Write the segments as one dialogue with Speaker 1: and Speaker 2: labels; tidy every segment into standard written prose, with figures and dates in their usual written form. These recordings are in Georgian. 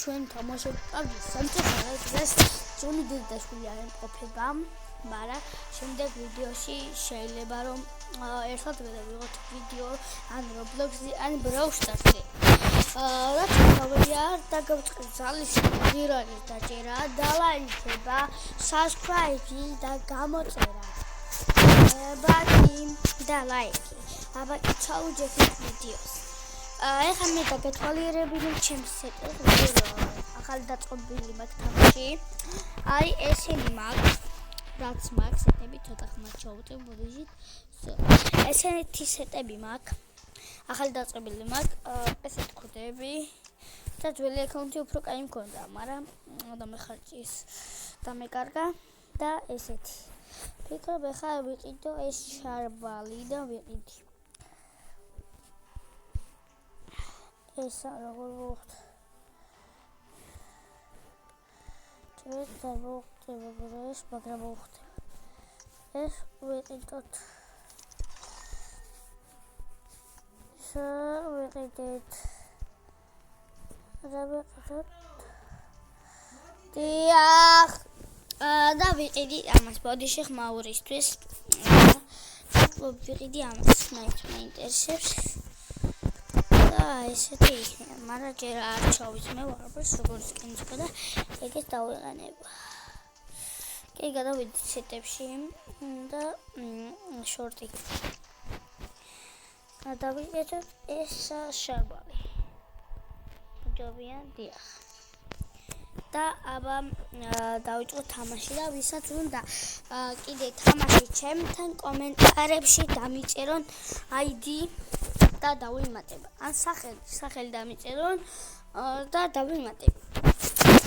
Speaker 1: ჩვენ თამაშობთ PUBG-ს. სამწუხაროდ დღეს ჯონი დედაშვილი არ იმყოფება, მაგრამ შემდეგ ვიდეოში შეიძლება რომ ერთად გადავიღოთ ვიდეო ან Roblox-ზე, ან Brawl Stars-ზე. რაც თავია და გავწყეთ ძალის ვირანის დაჭერა და ლაიქება, subscribe და გამოწერა. ბატი და ლაიქი. აბა ჩაუჯერეთ ვიდეოს. ეხლა მე დაგეთვალიერებინე ჩემს სეტებს, ახალი დაწყობილი მაქვს თამაში. აი ესენი მაქვს, რაც მაქვს სეტები ცოტა ხმად ჩავუწევ ბოდიში. ესეთი სეტები მაქვს. ახალი დაწყობილი მაქვს, ესეთ კოდები და ძველი აკაუნტი უფრო კაი მქონდა, მაგრამ დამეხარჯის დამეკარგა და ესეთი. ფიქრობ ეხლა ვიყიდო ეს შარბალი და ვიყიდი. ეს როგორ ვუხთ? ეს დავუხტებ, ეს მაგრამ ვუხტებ. ეს ვიყიდოთ. ვიყიდეთ. და ვიყიდოთ. დიახ. და ვიყიდი ამას ბოდიში ხმაურისთვის. ვიყიდი ამას, მაინტერესებს. და ესეთი იქნება, მაგრამ ჯერ არ ჩავიწმევ არაფერს, როგორც კინოთქო და ეგეც დავეყანებ. კი, გადავიდეთ სეტებში და შორტი. გადავიდეთ ეს შარბალი. ჯობია, დიახ. და აბა დავიწყოთ თამაში და ვისაც უნდა კიდე თამაში ჩემთან კომენტარებში დამიწერონ ID და დავიმატებ. ან სახელი დამიწერონ და დავიმატებ.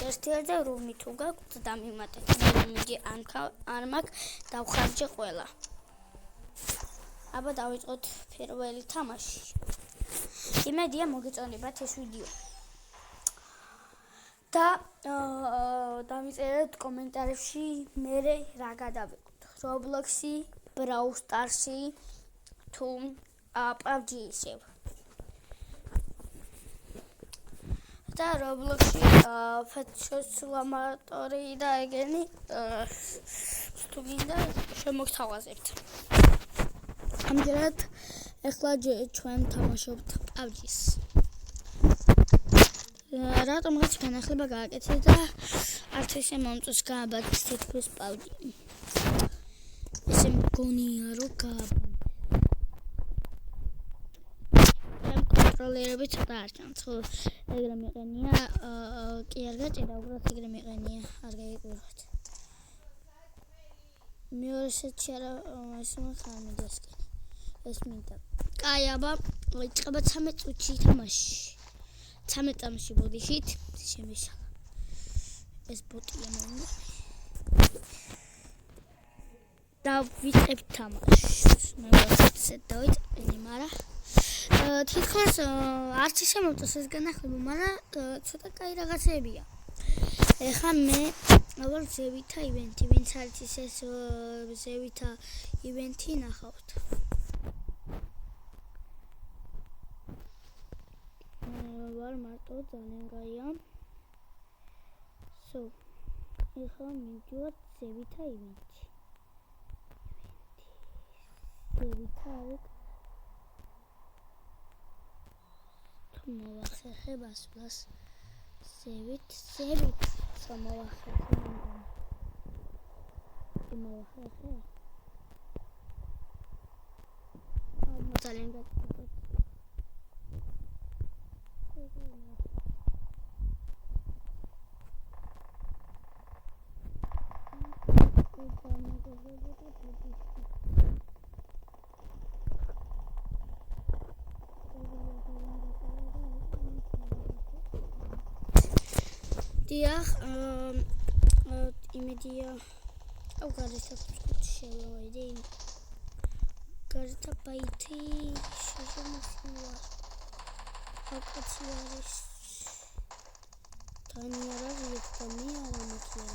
Speaker 1: ერთ-ერთი რუმი თუ გაქვთ დამიმატეთ. მე არ მაქვს დავხარჯე ყველა. აბა დავიწყოთ პირველი თამაში. იმედია მოგეწონებათ ეს ვიდეო. და დამიწერეთ კომენტარებში მე რა გადავიღოთ. Roblox-ი, Brawl Stars-ი თუ PUBG ისევ. და Roblox-ი ფეჩოსლამატორი და ეგენი თუ გინდა შემოგთავაზებთ. ამჯერად ეხლა ჩვენ თამაშობთ PUBG-ს. რატომღაც განახლება გააკეთე და არც ისე მომწონს გააბანდეს თითქოს PUBG. ესე მგონია რომ გააბანდეს. კონტროლერები ცოტა არ ჩანს, ხო ეგრე მიყენია, კი არ გაჭირდა, უბრალოდ ეგრე მიყენია, არ გაიგებთ. მეორე სეტში არა ესე ხარ მიდასკენ. ეს მინდა. კაი, აბა იწყება 13 წუთში თამაში. 13 წამში ბოდიშით შემიშალა. ეს ბოტია მომი. და ვიწყებ თამაშს. მე ვასწრებ დავიწყე, მაგრამ თითქოს არც ისე მომწონს ეს განახლება, მაგრამ ცოტა კაი რაღაცებია. ეხლა მე ვარ ზევითა ივენთი, ვინც არის ეს ზევითა ივენთი ნახავთ. ვარ მარტო ძალიან კაია. ეხლა მივდივართ ზევითა ივენთში. ზევითა არის მოვახერხებ ასვლას. ზევით მოვახერხებ. მოვახერხებ. ძალიან გაკეთდა. დიახ, იმედია გავგარეთ შევავიდე. გარეთ ბაითი შეჟამოსულა. აკაცი არის. თანია რა ვიქნა მე არ ამოწია.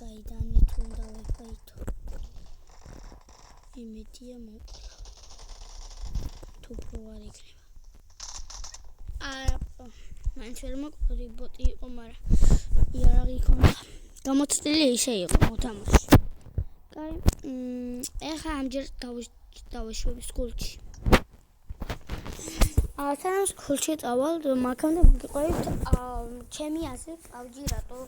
Speaker 1: გაიდანი თუნდა ვეფაითო. იმედია მოკლა. თუ პრო არ იქნება. მაინც ვერ მოკვდი ბოტი იყო, მაგრამ იარაღი იქონდა. გამოცდილი ისე იყო მოთამაშე. კაი, ეხლა ამჯერ დავეშვების გულში. თან სკოლში წავალ, მაგამდე მოგიყვებით, ჩემი აზრით, პავჯი რატო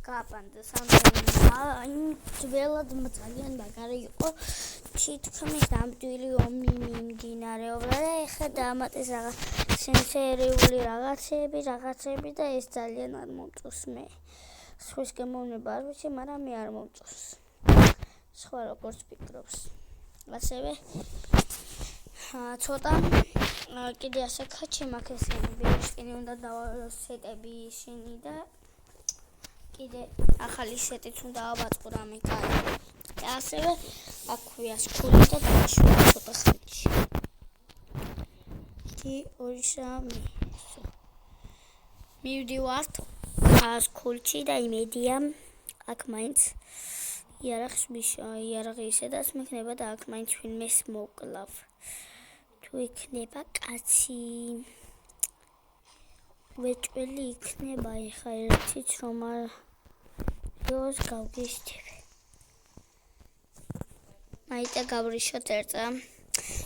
Speaker 1: გააპანდა სამდენ, ძველად ძალიან მაგარი იყო, თითქმის ნამდვილი ომი მიმდინარეობდა და ეხლა დაამატეს რაღაც სენსორიული რაღაცები და ეს ძალიან არ მომწონს მე. სხვის გემოვნება არ ვიცი, მაგრამ მე არ მომწონს. სხვა როგორც ფიქრობს. ასევე ცოტა კიდე ასე კაჩი მაქვს ესენი ბერშტინი უნდა დავსეტები ისინი და კიდე ახალი სეტიც უნდა ავაწყო რამე კაი. ასევე აქვია სკოლი და დავაშვა ცოტა ხანში. კი 2-3 მივდივართ სკოლში და იმედია აქ მაინც იარაღი ისედაც მექნება და აქ მაინც ვინმეს მოკლავ. თუ იქნება კაცი ვეჭველი იქნება ეხა ერთიც რომ აროს გავგიშდები. მაიტა გავრიშოთ ერთა.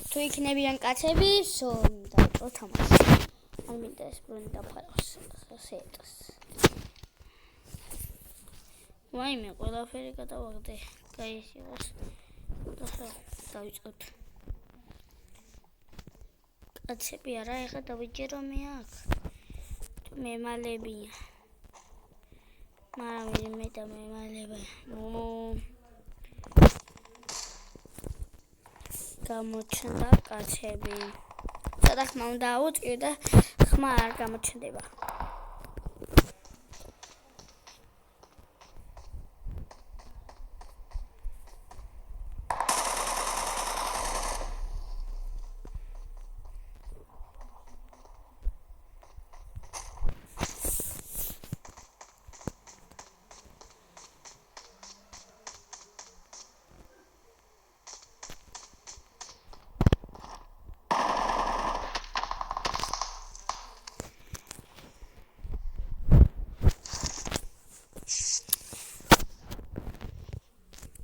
Speaker 1: თუ იქნებიან კაცები, დავწყო თამაში. არ მინდა ეს ბრუნი დაფაროს სეტას. ვაიმე, ყველაფერი გადავაგდე. კაი ის იყოს. დავიწყოთ. კაცები არა, ეხლა დავიჯერო მე აქ. თუ მემალებია. მაგრამ მე და მემალება. გამოჩნდა კაცები. სადა ხმა უნდა აუწყიო და ხმა არ გამოჩნდება.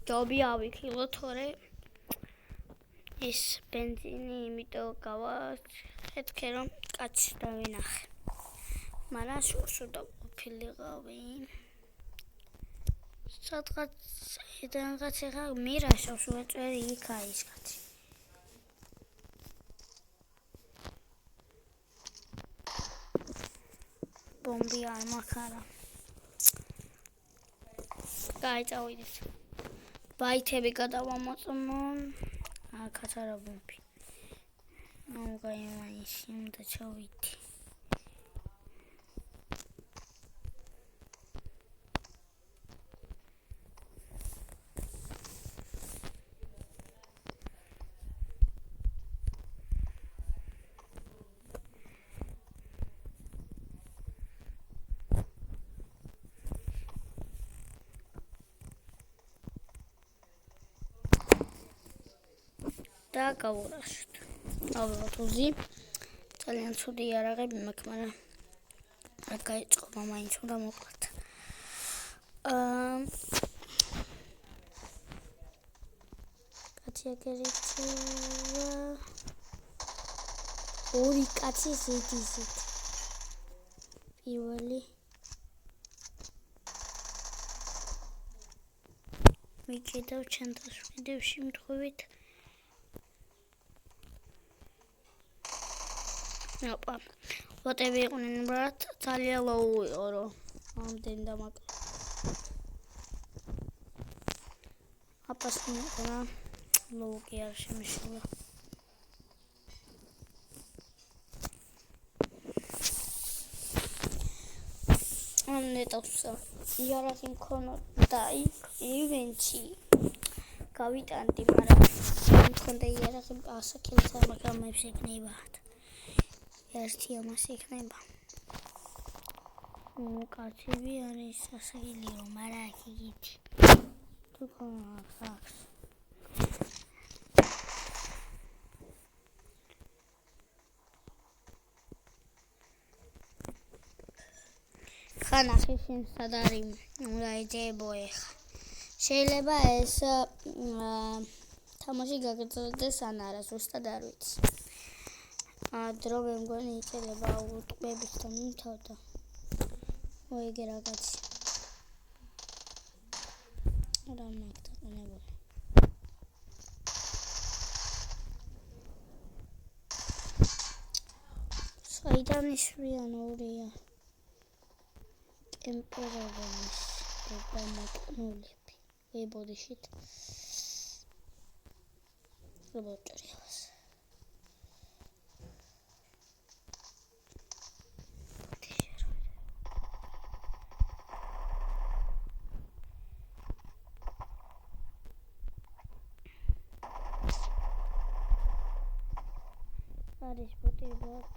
Speaker 1: ჯობი ავიქილო თორე ეს ბენზინი იმიტომ გავახედე რომ კაცს დავინახე. მაგრამ სულ ყოფილიყავი. სადღაც ეხა მირაშავს უეწვერი იქა ის კაცი. ბომბი არ მაქარა. გაიწავიდეთ. ბაითები გადავამოწმო. აქაც არა ბომბი. გაიმაინში უნდა ჩავიდი. და გავურაშოთ. ავიღოთ უზი. ძალიან ცუდი იარაღები მაქვს, მაგრამ რა გაიწყობა მაინც უნდა მოკლათ. კაცი აგერიჩება. ორი კაცი ზედიზით. პირველი მიჭედავ ჩანთას ვიდეოში მithყვებით. ოპა, ბოტები იყვნენ, ბრატ, ძალიან ლოუ იყო, რომ ამდენ დამაკლა. აპას მიიყრა, ლოუ კი არ შემიშლა. ნეტავსა, იარაღი მქონოდა იქ ივენთი. გავიტანდი, მაგრამ მქონდა იარაღი ასაკილს ამაგამებს იქნებათ. ერთი ამას იქნება. კაცები არის ასაკილი რომ არა აქ იგივე. თუ ხახს. ხანახი შენ სად არის უნდა ეძებო ეხა შეიძლება ეს თამაში გაგრძელდეს ან არა ზუსტად არ ვიცი დრო მე მგონი იწერება უტყვებისთან იმთავდა მოიგე რაღაცი რა მაგდაყენებული საიდან ისვრიან ორია ტემპერამენტის დაბანაკნულები ვებოდიშით რობოტრიას არის ბოტებად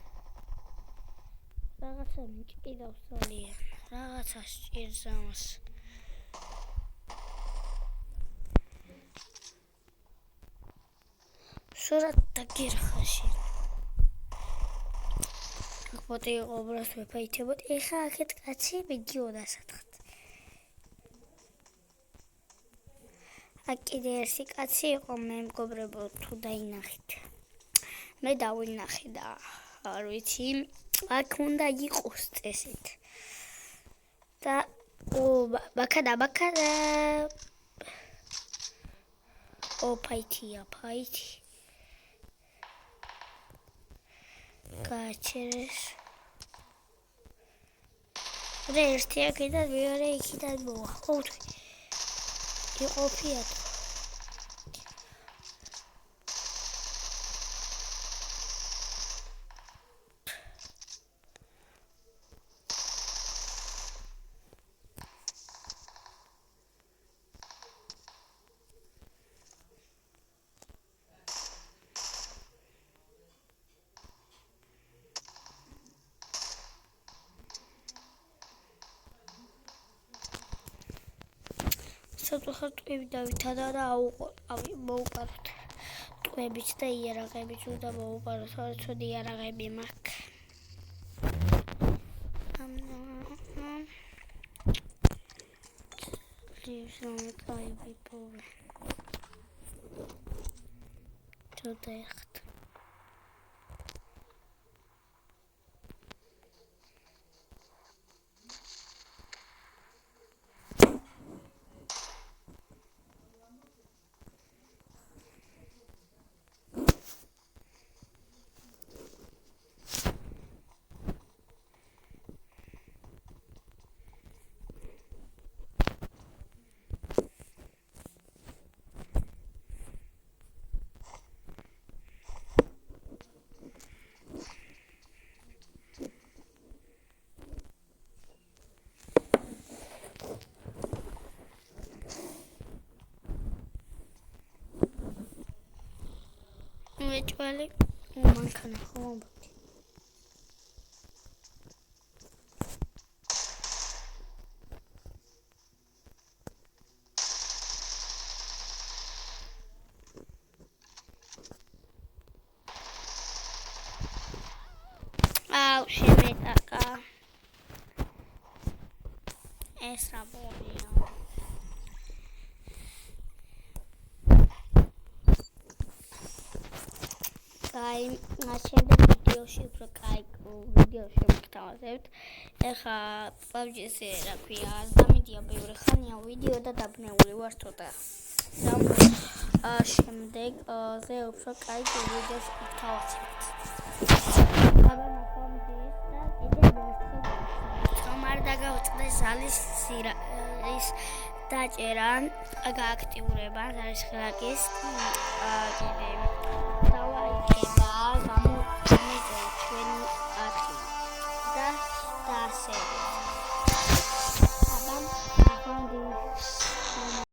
Speaker 1: რაღაცა მიჭიდავს ძალიან რაღაცა სჭირს ამას სურათ დაგირხაში ბოტი ობრას ვეფაითებოდ ეხა აქეთ კაცი ვიდეო დასათხთ აქ კიდე ერთი კაცი იყო მე მგობრებო თუ დაინახით მე დავინახე და არ ვიცი აქ უნდა იყოს წესით და ბაქადა ფაითია ფაითი გაჩერეს რა ერთი აქედან მეორე იქიდან მოვა ხოვთვი იყოფიათ საერთოდ ტყვები დავითადა და მოუყაროთ ტყვებიც და იარაღებიც უნდა მოუყაროთ საერთოდ იარაღები მაქვს Living baby boy. Zo dicht. Actually, man kann home. Oh, shit, esa bonita. Naszym videoში უფრო კაი ვიდეოში მოგთავაზებთ. ეხა PUBG-ზე რა ქვია, დამიდია ბევრი ხანია ვიდეო და დაბნეული ვარ ცოტა. შემდეგ ზე უფრო კაი ვიდეოს მოგთავაზებთ. დაბანაკონდეს და კიდევ ერთი თამარ დაგავწყდეს ზალის სირაის დაჭერა, გააქტიურება ზალის ხლაკის კიდე დავაიქე